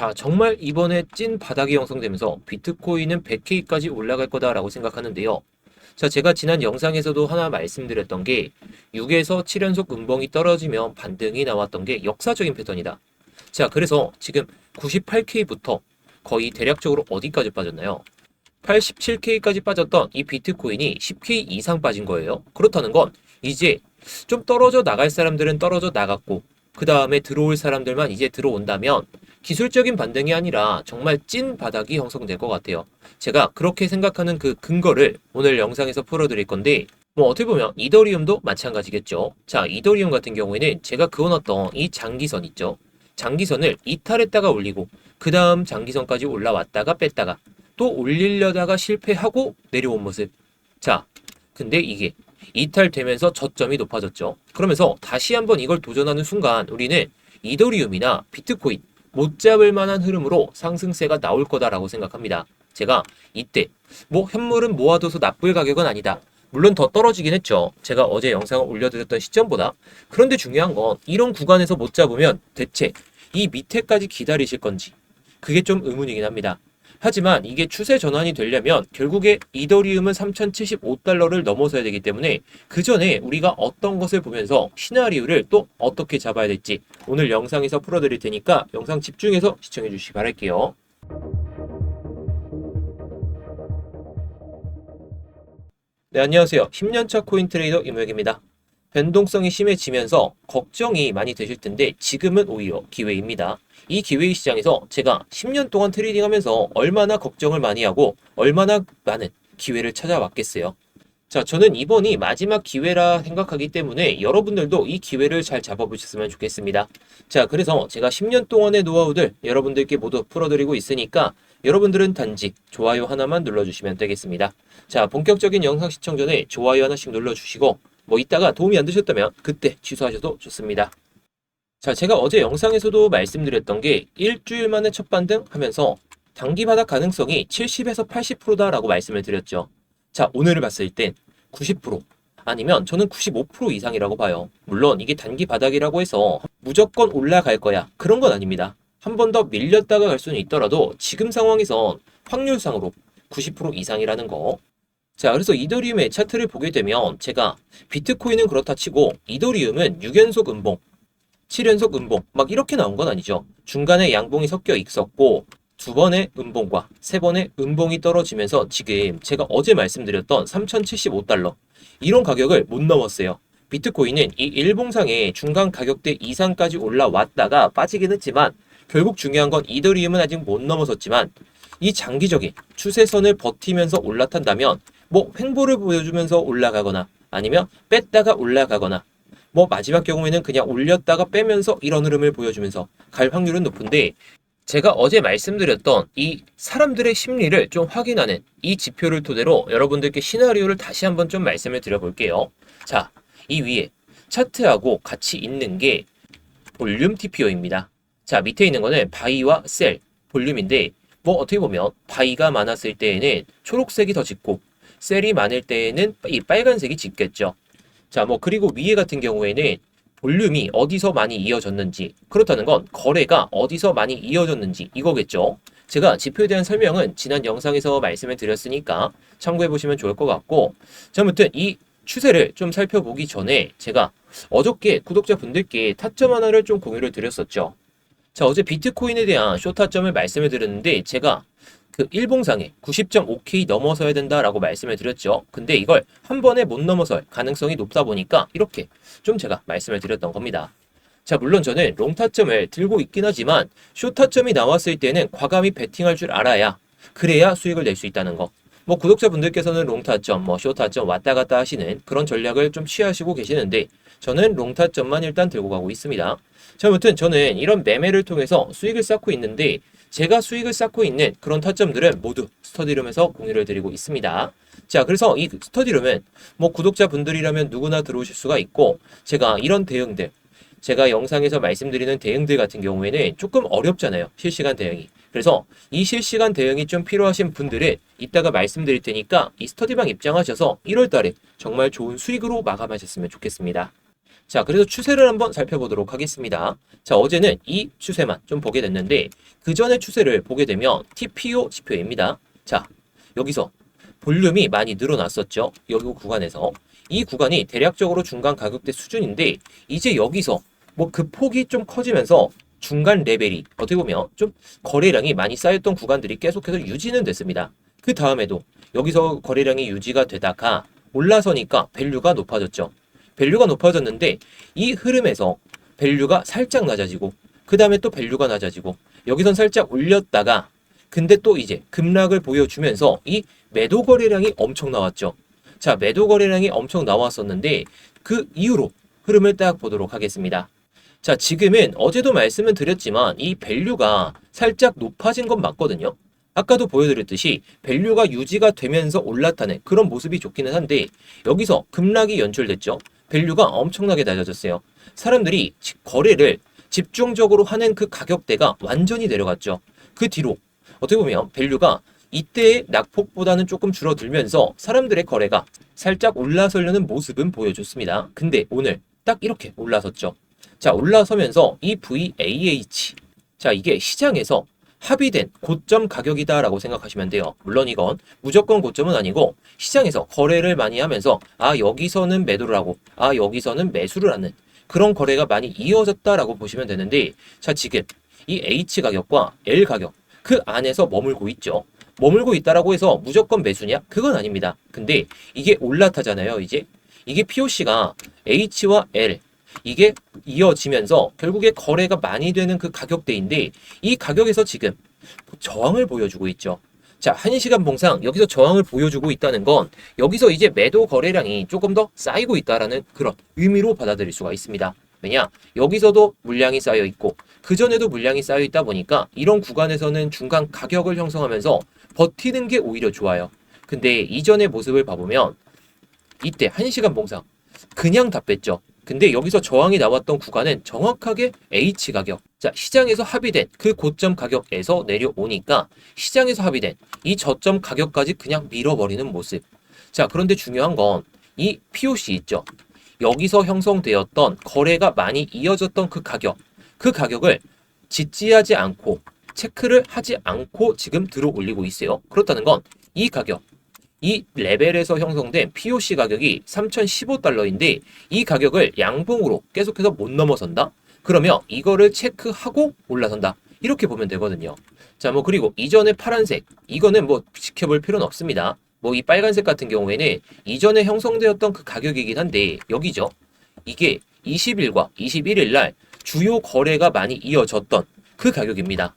자, 정말 이번에 찐 바닥이 형성되면서 비트코인은 100K까지 올라갈 거다라고 생각하는데요. 자, 제가 지난 영상에서도 하나 말씀드렸던 게 6에서 7연속 음봉이 떨어지면 반등이 나왔던 게 역사적인 패턴이다. 자, 그래서 지금 98K부터 거의 대략적으로 어디까지 빠졌나요? 87K까지 빠졌던 이 비트코인이 10K 이상 빠진 거예요. 그렇다는 건 이제 좀 떨어져 나갈 사람들은 떨어져 나갔고 그 다음에 들어올 사람들만 이제 들어온다면 기술적인 반등이 아니라 정말 찐 바닥이 형성될 것 같아요. 제가 그렇게 생각하는 그 근거를 오늘 영상에서 풀어드릴 건데 뭐 어떻게 보면 이더리움도 마찬가지겠죠. 자, 이더리움 같은 경우에는 제가 그어놨던 이 장기선 있죠. 장기선을 이탈했다가 올리고 그 다음 장기선까지 올라왔다가 뺐다가 또 올리려다가 실패하고 내려온 모습. 자, 근데 이게 이탈되면서 저점이 높아졌죠. 그러면서 다시 한번 이걸 도전하는 순간 우리는 이더리움이나 비트코인 못 잡을 만한 흐름으로 상승세가 나올 거다라고 생각합니다. 제가 이때 뭐 현물은 모아둬서 나쁠 가격은 아니다. 물론 더 떨어지긴 했죠. 제가 어제 영상을 올려드렸던 시점보다. 그런데 중요한 건 이런 구간에서 못 잡으면 대체 이 밑에까지 기다리실 건지 그게 좀 의문이긴 합니다. 하지만 이게 추세 전환이 되려면 결국에 이더리움은 3075달러를 넘어서야 되기 때문에 그 전에 우리가 어떤 것을 보면서 시나리오를 또 어떻게 잡아야 될지 오늘 영상에서 풀어드릴 테니까 영상 집중해서 시청해 주시기 바랄게요. 네, 안녕하세요. 10년차 코인 트레이더 임우혁입니다. 변동성이 심해지면서 걱정이 많이 되실 텐데 지금은 오히려 기회입니다. 이 기회의 시장에서 제가 10년 동안 트레이딩하면서 얼마나 걱정을 많이 하고 얼마나 많은 기회를 찾아왔겠어요. 자, 저는 이번이 마지막 기회라 생각하기 때문에 여러분들도 이 기회를 잘 잡아보셨으면 좋겠습니다. 자, 그래서 제가 10년 동안의 노하우들 여러분들께 모두 풀어드리고 있으니까 여러분들은 단지 좋아요 하나만 눌러주시면 되겠습니다. 자, 본격적인 영상 시청 전에 좋아요 하나씩 눌러주시고 뭐 이따가 도움이 안 되셨다면 그때 취소하셔도 좋습니다. 자, 제가 어제 영상에서도 말씀드렸던 게 일주일 만에 첫 반등 하면서 단기 바닥 가능성이 70에서 80%다라고 말씀을 드렸죠. 자, 오늘을 봤을 땐 90% 아니면 저는 95% 이상이라고 봐요. 물론 이게 단기 바닥이라고 해서 무조건 올라갈 거야. 그런 건 아닙니다. 한 번 더 밀렸다가 갈 수는 있더라도 지금 상황에선 확률상으로 90% 이상이라는 거. 자, 그래서 이더리움의 차트를 보게 되면 제가 비트코인은 그렇다 치고 이더리움은 6연속 음봉, 7연속 음봉 막 이렇게 나온 건 아니죠. 중간에 양봉이 섞여 있었고 두 번의 음봉과 세 번의 음봉이 떨어지면서 지금 제가 어제 말씀드렸던 3075달러 이런 가격을 못 넘었어요. 비트코인은 이 일봉상의 중간 가격대 이상까지 올라왔다가 빠지긴 했지만 결국 중요한 건 이더리움은 아직 못 넘어섰지만 이 장기적인 추세선을 버티면서 올라탄다면 뭐 횡보를 보여주면서 올라가거나 아니면 뺐다가 올라가거나 뭐 마지막 경우에는 그냥 올렸다가 빼면서 이런 흐름을 보여주면서 갈 확률은 높은데 제가 어제 말씀드렸던 이 사람들의 심리를 좀 확인하는 이 지표를 토대로 여러분들께 시나리오를 다시 한번 좀 말씀을 드려볼게요. 자, 이 위에 차트하고 같이 있는 게 볼륨 TPO입니다. 자, 밑에 있는 거는 바이와 셀 볼륨인데 뭐 어떻게 보면 바이가 많았을 때에는 초록색이 더 짙고 셀이 많을 때에는 이 빨간색이 짙겠죠. 자, 뭐 그리고 위에 같은 경우에는 볼륨이 어디서 많이 이어졌는지 그렇다는 건 거래가 어디서 많이 이어졌는지 이거겠죠. 제가 지표에 대한 설명은 지난 영상에서 말씀을 드렸으니까 참고해 보시면 좋을 것 같고 자, 아무튼 이 추세를 좀 살펴보기 전에 제가 어저께 구독자분들께 타점 하나를 좀 공유를 드렸었죠. 자, 어제 비트코인에 대한 쇼타점을 말씀을 드렸는데 제가 그 일봉상에 90.5K 넘어서야 된다라고 말씀을 드렸죠. 근데 이걸 한 번에 못 넘어설 가능성이 높다 보니까 이렇게 좀 제가 말씀을 드렸던 겁니다. 자, 물론 저는 롱타점을 들고 있긴 하지만 숏타점이 나왔을 때는 과감히 베팅할 줄 알아야 그래야 수익을 낼 수 있다는 거. 뭐 구독자분들께서는 롱타점, 뭐 숏타점 왔다 갔다 하시는 그런 전략을 좀 취하시고 계시는데 저는 롱타점만 일단 들고 가고 있습니다. 자, 아무튼 저는 이런 매매를 통해서 수익을 쌓고 있는데 제가 수익을 쌓고 있는 그런 타점들은 모두 스터디룸에서 공유를 드리고 있습니다. 자, 그래서 이 스터디룸은 뭐 구독자분들이라면 누구나 들어오실 수가 있고 제가 이런 대응들 제가 영상에서 말씀드리는 대응들 같은 경우에는 조금 어렵잖아요. 실시간 대응이. 그래서 이 실시간 대응이 좀 필요하신 분들은 이따가 말씀드릴 테니까 이 스터디방 입장하셔서 1월 달에 정말 좋은 수익으로 마감하셨으면 좋겠습니다. 자, 그래서 추세를 한번 살펴보도록 하겠습니다. 자, 어제는 이 추세만 좀 보게 됐는데 그 전에 추세를 보게 되면 TPO 지표입니다. 자, 여기서 볼륨이 많이 늘어났었죠. 여기 구간에서. 이 구간이 대략적으로 중간 가격대 수준인데 이제 여기서 뭐 그 폭이 좀 커지면서 중간 레벨이 어떻게 보면 좀 거래량이 많이 쌓였던 구간들이 계속해서 유지는 됐습니다. 그 다음에도 여기서 거래량이 유지가 되다가 올라서니까 밸류가 높아졌죠. 밸류가 높아졌는데 이 흐름에서 밸류가 살짝 낮아지고 그 다음에 또 밸류가 낮아지고 여기선 살짝 올렸다가 근데 또 이제 급락을 보여주면서 이 매도 거래량이 엄청 나왔죠. 자, 매도 거래량이 엄청 나왔었는데 그 이후로 흐름을 딱 보도록 하겠습니다. 자, 지금은 어제도 말씀을 드렸지만 이 밸류가 살짝 높아진 건 맞거든요. 아까도 보여드렸듯이 밸류가 유지가 되면서 올라타는 그런 모습이 좋기는 한데 여기서 급락이 연출됐죠. 밸류가 엄청나게 낮아졌어요. 사람들이 거래를 집중적으로 하는 그 가격대가 완전히 내려갔죠. 그 뒤로 어떻게 보면 밸류가 이때의 낙폭보다는 조금 줄어들면서 사람들의 거래가 살짝 올라서려는 모습은 보여줬습니다. 근데 오늘 딱 이렇게 올라섰죠. 자, 올라서면서 이 VAH. 자, 이게 시장에서 합의된 고점 가격이다라고 생각하시면 돼요. 물론 이건 무조건 고점은 아니고 시장에서 거래를 많이 하면서 여기서는 매도를 하고 여기서는 매수를 하는 그런 거래가 많이 이어졌다라고 보시면 되는데 자, 지금 이 H 가격과 L 가격 그 안에서 머물고 있죠. 머물고 있다라고 해서 무조건 매수냐? 그건 아닙니다. 근데 이게 올라타잖아요. 이제 이게 POC가 H와 L 이게 이어지면서 결국에 거래가 많이 되는 그 가격대인데 이 가격에서 지금 저항을 보여주고 있죠. 자, 1시간 봉상 여기서 저항을 보여주고 있다는 건 여기서 이제 매도 거래량이 조금 더 쌓이고 있다라는 그런 의미로 받아들일 수가 있습니다. 왜냐? 여기서도 물량이 쌓여 있고 그전에도 물량이 쌓여 있다 보니까 이런 구간에서는 중간 가격을 형성하면서 버티는 게 오히려 좋아요. 근데 이전의 모습을 봐보면 이때 1시간 봉상 그냥 다 뺐죠. 근데 여기서 저항이 나왔던 구간은 정확하게 H 가격. 자, 시장에서 합의된 그 고점 가격에서 내려오니까 시장에서 합의된 이 저점 가격까지 그냥 밀어버리는 모습. 자, 그런데 중요한 건 이 POC 있죠. 여기서 형성되었던 거래가 많이 이어졌던 그 가격을 지지하지 않고 체크를 하지 않고 지금 들어 올리고 있어요. 그렇다는 건 이 가격, 이 레벨에서 형성된 POC 가격이 3015달러인데 이 가격을 양봉으로 계속해서 못 넘어선다? 그러면 이거를 체크하고 올라선다. 이렇게 보면 되거든요. 자, 뭐 그리고 이전에 파란색, 이거는 뭐 지켜볼 필요는 없습니다. 뭐 이 빨간색 같은 경우에는 이전에 형성되었던 그 가격이긴 한데 여기죠. 이게 20일과 21일 날 주요 거래가 많이 이어졌던 그 가격입니다.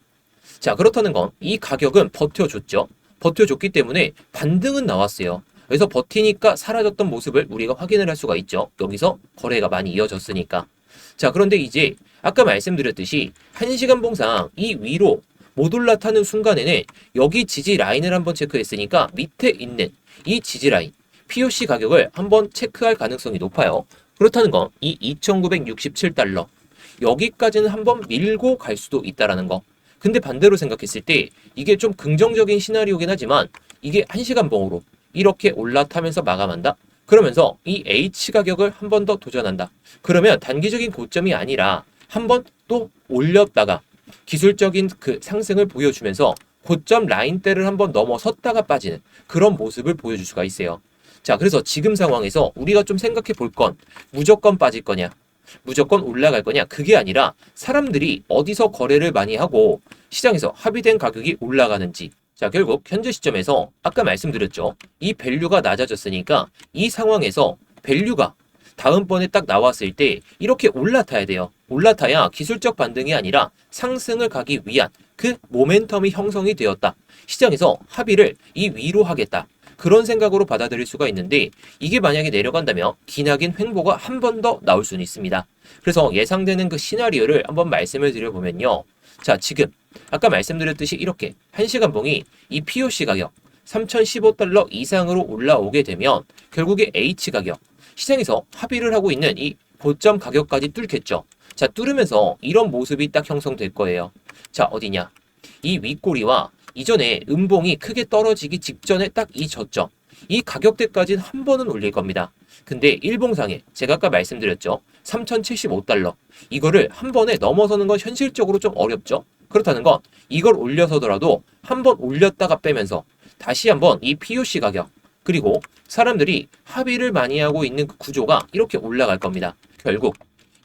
자, 그렇다는 건 이 가격은 버텨줬죠. 버텨줬기 때문에 반등은 나왔어요. 그래서 버티니까 사라졌던 모습을 우리가 확인을 할 수가 있죠. 여기서 거래가 많이 이어졌으니까. 자, 그런데 이제 아까 말씀드렸듯이 1시간 봉상 이 위로 못 올라타는 순간에는 여기 지지 라인을 한번 체크했으니까 밑에 있는 이 지지 라인 POC 가격을 한번 체크할 가능성이 높아요. 그렇다는 건 이 2,967달러 여기까지는 한번 밀고 갈 수도 있다라는 거. 근데 반대로 생각했을 때 이게 좀 긍정적인 시나리오긴 하지만 이게 1시간 봉으로 이렇게 올라타면서 마감한다? 그러면서 이 H 가격을 한 번 더 도전한다. 그러면 단기적인 고점이 아니라 한 번 또 올렸다가 기술적인 그 상승을 보여주면서 고점 라인대를 한번 넘어섰다가 빠지는 그런 모습을 보여줄 수가 있어요. 자, 그래서 지금 상황에서 우리가 좀 생각해 볼 건 무조건 빠질 거냐? 무조건 올라갈 거냐? 그게 아니라 사람들이 어디서 거래를 많이 하고 시장에서 합의된 가격이 올라가는지. 자, 결국 현재 시점에서 아까 말씀드렸죠. 이 밸류가 낮아졌으니까 이 상황에서 밸류가 다음번에 딱 나왔을 때 이렇게 올라타야 돼요. 올라타야 기술적 반등이 아니라 상승을 가기 위한 그 모멘텀이 형성이 되었다. 시장에서 합의를 이 위로 하겠다. 그런 생각으로 받아들일 수가 있는데 이게 만약에 내려간다면 기나긴 횡보가 한 번 더 나올 수는 있습니다. 그래서 예상되는 그 시나리오를 한번 말씀을 드려보면요. 자, 지금 아까 말씀드렸듯이 이렇게 1시간 봉이 이 POC 가격 3015달러 이상으로 올라오게 되면 결국에 H 가격 시장에서 합의를 하고 있는 이 고점 가격까지 뚫겠죠. 자, 뚫으면서 이런 모습이 딱 형성될 거예요. 자, 어디냐? 이 윗꼬리와 이전에 음봉이 크게 떨어지기 직전에 딱 이 저점, 이 가격대까지는 한 번은 올릴 겁니다. 근데 일봉상에 제가 아까 말씀드렸죠. 3075달러. 이거를 한 번에 넘어서는 건 현실적으로 좀 어렵죠. 그렇다는 건 이걸 올려서더라도 한 번 올렸다가 빼면서 다시 한번 이 POC 가격 그리고 사람들이 합의를 많이 하고 있는 그 구조가 이렇게 올라갈 겁니다. 결국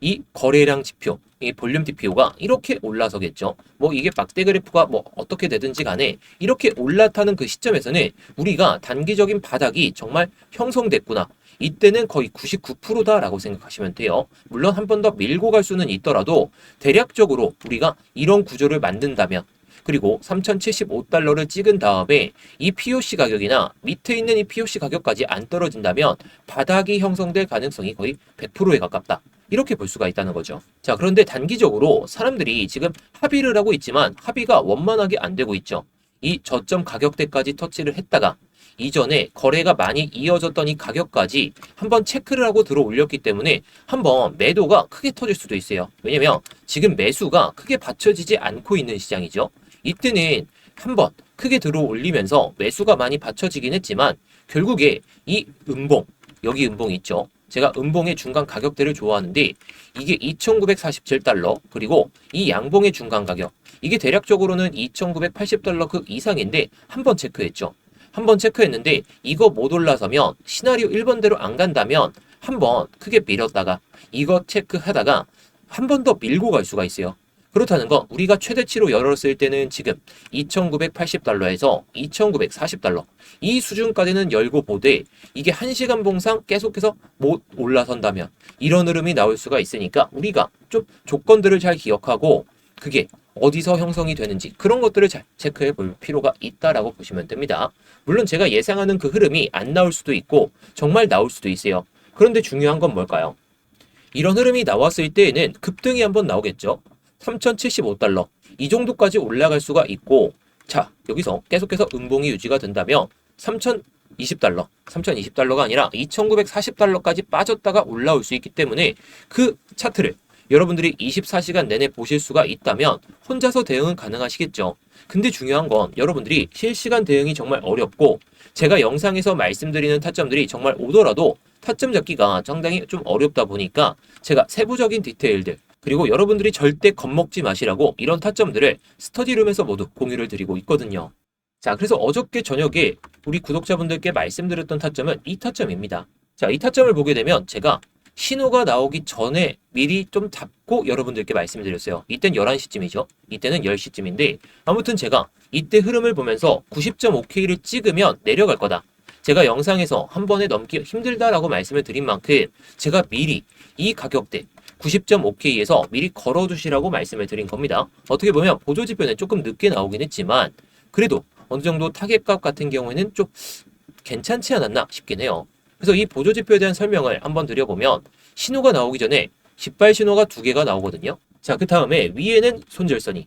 이 거래량 지표, 이 볼륨 DPO가 이렇게 올라서겠죠. 뭐 이게 막대 그래프가 뭐 어떻게 되든지 간에 이렇게 올라타는 그 시점에서는 우리가 단기적인 바닥이 정말 형성됐구나. 이때는 거의 99%다라고 생각하시면 돼요. 물론 한 번 더 밀고 갈 수는 있더라도 대략적으로 우리가 이런 구조를 만든다면 그리고 3075달러를 찍은 다음에 이 POC 가격이나 밑에 있는 이 POC 가격까지 안 떨어진다면 바닥이 형성될 가능성이 거의 100%에 가깝다. 이렇게 볼 수가 있다는 거죠. 자, 그런데 단기적으로 사람들이 지금 합의를 하고 있지만 합의가 원만하게 안 되고 있죠. 이 저점 가격대까지 터치를 했다가 이전에 거래가 많이 이어졌던 이 가격까지 한번 체크를 하고 들어 올렸기 때문에 한번 매도가 크게 터질 수도 있어요. 왜냐면 지금 매수가 크게 받쳐지지 않고 있는 시장이죠. 이때는 한번 크게 들어 올리면서 매수가 많이 받쳐지긴 했지만 결국에 이 음봉, 여기 음봉 있죠. 제가 음봉의 중간 가격대를 좋아하는데 이게 2,947달러 그리고 이 양봉의 중간 가격 이게 대략적으로는 2,980달러 그 이상인데 한번 체크했죠. 한번 체크했는데 이거 못 올라서면 시나리오 1번대로 안 간다면 한번 크게 밀었다가 이거 체크하다가 한 번 더 밀고 갈 수가 있어요. 그렇다는 건 우리가 최대치로 열었을 때는 지금 2,980달러에서 2,940달러 이 수준까지는 열고 보되 이게 1시간 봉상 계속해서 못 올라선다면 이런 흐름이 나올 수가 있으니까 우리가 좀 조건들을 잘 기억하고 그게 어디서 형성이 되는지 그런 것들을 잘 체크해 볼 필요가 있다라고 보시면 됩니다. 물론 제가 예상하는 그 흐름이 안 나올 수도 있고 정말 나올 수도 있어요. 그런데 중요한 건 뭘까요? 이런 흐름이 나왔을 때에는 급등이 한번 나오겠죠. 3,075달러 이 정도까지 올라갈 수가 있고 자 여기서 계속해서 음봉이 유지가 된다면 3,020달러 3,020달러가 아니라 2,940달러까지 빠졌다가 올라올 수 있기 때문에 그 차트를 여러분들이 24시간 내내 보실 수가 있다면 혼자서 대응은 가능하시겠죠. 근데 중요한 건 여러분들이 실시간 대응이 정말 어렵고 제가 영상에서 말씀드리는 타점들이 정말 오더라도 타점 잡기가 상당히 좀 어렵다 보니까 제가 세부적인 디테일들 그리고 여러분들이 절대 겁먹지 마시라고 이런 타점들을 스터디룸에서 모두 공유를 드리고 있거든요. 자, 그래서 어저께 저녁에 우리 구독자분들께 말씀드렸던 타점은 이 타점입니다. 자, 이 타점을 보게 되면 제가 신호가 나오기 전에 미리 좀 잡고 여러분들께 말씀드렸어요. 이때는 11시쯤이죠. 이때는 10시쯤인데 아무튼 제가 이때 흐름을 보면서 90.5K를 찍으면 내려갈 거다. 제가 영상에서 한 번에 넘기 힘들다라고 말씀을 드린 만큼 제가 미리 이 가격대 90.5K에서 미리 걸어두시라고 말씀을 드린 겁니다. 어떻게 보면 보조지표는 조금 늦게 나오긴 했지만 그래도 어느 정도 타겟값 같은 경우에는 좀 괜찮지 않았나 싶긴 해요. 그래서 이 보조지표에 대한 설명을 한번 드려보면 신호가 나오기 전에 깃발 신호가 두 개가 나오거든요. 자, 그 다음에 위에는 손절선이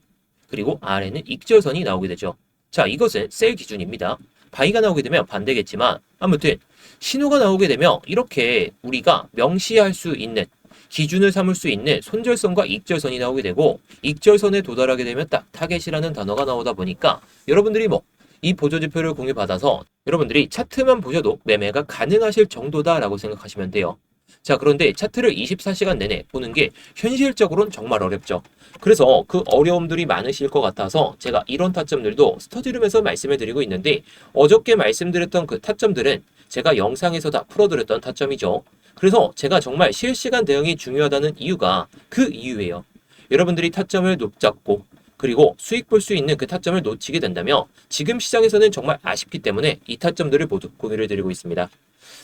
그리고 아래는 익절선이 나오게 되죠. 자, 이것은 셀 기준입니다. 바이가 나오게 되면 반대겠지만 아무튼 신호가 나오게 되면 이렇게 우리가 명시할 수 있는 기준을 삼을 수 있는 손절선과 익절선이 나오게 되고 익절선에 도달하게 되면 딱 타겟이라는 단어가 나오다 보니까 여러분들이 이 보조지표를 공유받아서 여러분들이 차트만 보셔도 매매가 가능하실 정도다라고 생각하시면 돼요. 자, 그런데 차트를 24시간 내내 보는 게 현실적으로는 정말 어렵죠. 그래서 그 어려움들이 많으실 것 같아서 제가 이런 타점들도 스터디룸에서 말씀을 드리고 있는데 어저께 말씀드렸던 그 타점들은 제가 영상에서 다 풀어드렸던 타점이죠. 그래서 제가 정말 실시간 대응이 중요하다는 이유가 그 이유예요. 여러분들이 타점을 높잡고 그리고 수익 볼 수 있는 그 타점을 놓치게 된다면 지금 시장에서는 정말 아쉽기 때문에 이 타점들을 모두 공유를 드리고 있습니다.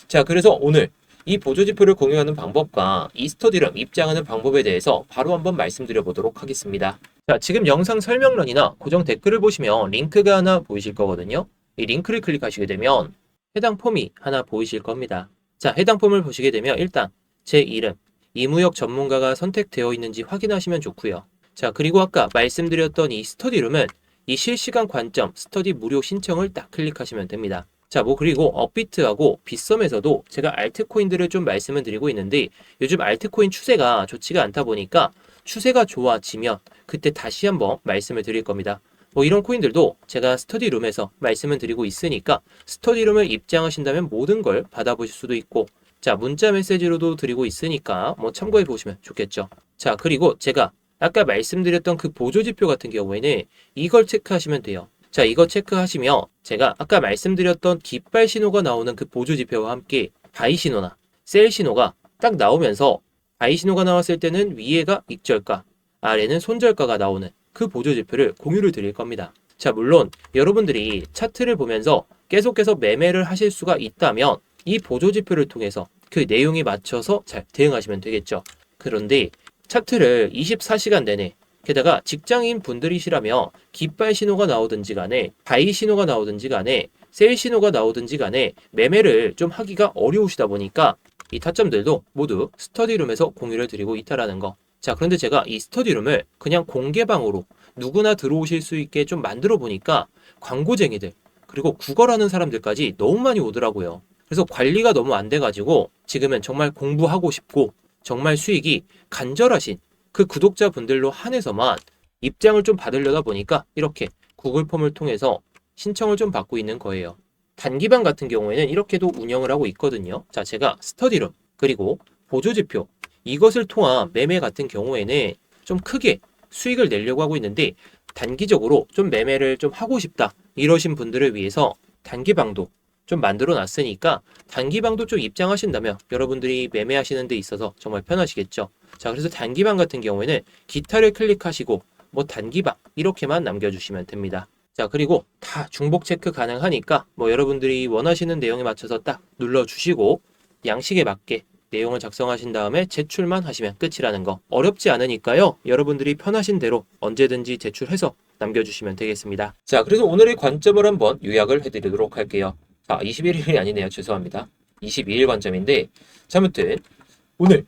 자, 그래서 오늘 이 보조지표를 공유하는 방법과 이 스터디룸 입장하는 방법에 대해서 바로 한번 말씀드려 보도록 하겠습니다. 자, 지금 영상 설명란이나 고정 댓글을 보시면 링크가 하나 보이실 거거든요. 이 링크를 클릭하시게 되면 해당 폼이 하나 보이실 겁니다. 자, 해당 폼을 보시게 되면 일단 제 이름, 이무역 전문가가 선택되어 있는지 확인하시면 좋고요. 자, 그리고 아까 말씀드렸던 이 스터디룸은 이 실시간 관점 스터디 무료 신청을 딱 클릭하시면 됩니다. 자, 그리고 업비트하고 빗썸에서도 제가 알트코인들을 좀 말씀을 드리고 있는데 요즘 알트코인 추세가 좋지가 않다 보니까 추세가 좋아지면 그때 다시 한번 말씀을 드릴 겁니다. 이런 코인들도 제가 스터디룸에서 말씀을 드리고 있으니까 스터디룸을 입장하신다면 모든 걸 받아보실 수도 있고 자, 문자 메시지로도 드리고 있으니까 뭐 참고해 보시면 좋겠죠. 자, 그리고 제가 아까 말씀드렸던 그 보조지표 같은 경우에는 이걸 체크하시면 돼요. 자, 이거 체크하시면 제가 아까 말씀드렸던 깃발 신호가 나오는 그 보조지표와 함께 바이 신호나 셀 신호가 딱 나오면서 바이 신호가 나왔을 때는 위에가 익절가, 아래는 손절가가 나오는 그 보조지표를 공유를 드릴 겁니다. 자, 물론 여러분들이 차트를 보면서 계속해서 매매를 하실 수가 있다면 이 보조지표를 통해서 그 내용에 맞춰서 잘 대응하시면 되겠죠. 그런데 차트를 24시간 내내 게다가 직장인 분들이시라면 깃발 신호가 나오든지 간에 바이 신호가 나오든지 간에 셀 신호가 나오든지 간에 매매를 좀 하기가 어려우시다 보니까 이 타점들도 모두 스터디룸에서 공유를 드리고 있다라는 거. 자, 그런데 제가 이 스터디룸을 그냥 공개방으로 누구나 들어오실 수 있게 좀 만들어 보니까 광고쟁이들 그리고 구걸하는 사람들까지 너무 많이 오더라고요. 그래서 관리가 너무 안 돼가지고 지금은 정말 공부하고 싶고 정말 수익이 간절하신 그 구독자분들로 한해서만 입장을 좀 받으려다 보니까 이렇게 구글 폼을 통해서 신청을 좀 받고 있는 거예요. 단기방 같은 경우에는 이렇게도 운영을 하고 있거든요. 자, 제가 스터디룸 그리고 보조지표 이것을 통한 매매 같은 경우에는 좀 크게 수익을 내려고 하고 있는데 단기적으로 좀 매매를 좀 하고 싶다 이러신 분들을 위해서 단기방도 좀 만들어 놨으니까 단기방도 좀 입장하신다면 여러분들이 매매하시는 데 있어서 정말 편하시겠죠. 자, 그래서 단기방 같은 경우에는 기타를 클릭하시고 뭐 단기방 이렇게만 남겨주시면 됩니다. 자, 그리고 다 중복 체크 가능하니까 뭐 여러분들이 원하시는 내용에 맞춰서 딱 눌러주시고 양식에 맞게 내용을 작성하신 다음에 제출만 하시면 끝이라는 거. 어렵지 않으니까요. 여러분들이 편하신 대로 언제든지 제출해서 남겨주시면 되겠습니다. 자, 그래서 오늘의 관점을 한번 요약을 해드리도록 할게요. 자, 21일이 아니네요. 죄송합니다. 22일 관점인데, 자, 아무튼 오늘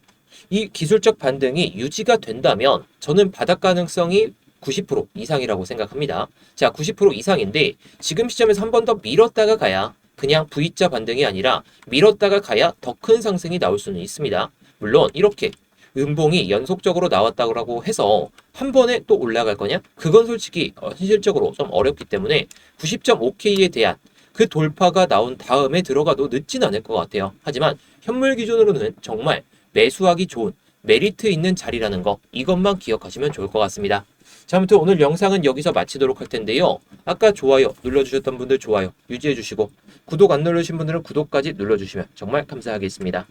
이 기술적 반등이 유지가 된다면 저는 바닥 가능성이 90% 이상이라고 생각합니다. 자, 90% 이상인데 지금 시점에서 한 번 더 밀었다가 가야 그냥 V자 반등이 아니라 밀었다가 가야 더 큰 상승이 나올 수는 있습니다. 물론 이렇게 음봉이 연속적으로 나왔다고 해서 한 번에 또 올라갈 거냐? 그건 솔직히 현실적으로 좀 어렵기 때문에 90.5K에 대한 그 돌파가 나온 다음에 들어가도 늦진 않을 것 같아요. 하지만 현물 기준으로는 정말 매수하기 좋은 메리트 있는 자리라는 거 이것만 기억하시면 좋을 것 같습니다. 자, 아무튼 오늘 영상은 여기서 마치도록 할 텐데요. 아까 좋아요 눌러주셨던 분들 좋아요 유지해주시고 구독 안 누르신 분들은 구독까지 눌러주시면 정말 감사하겠습니다.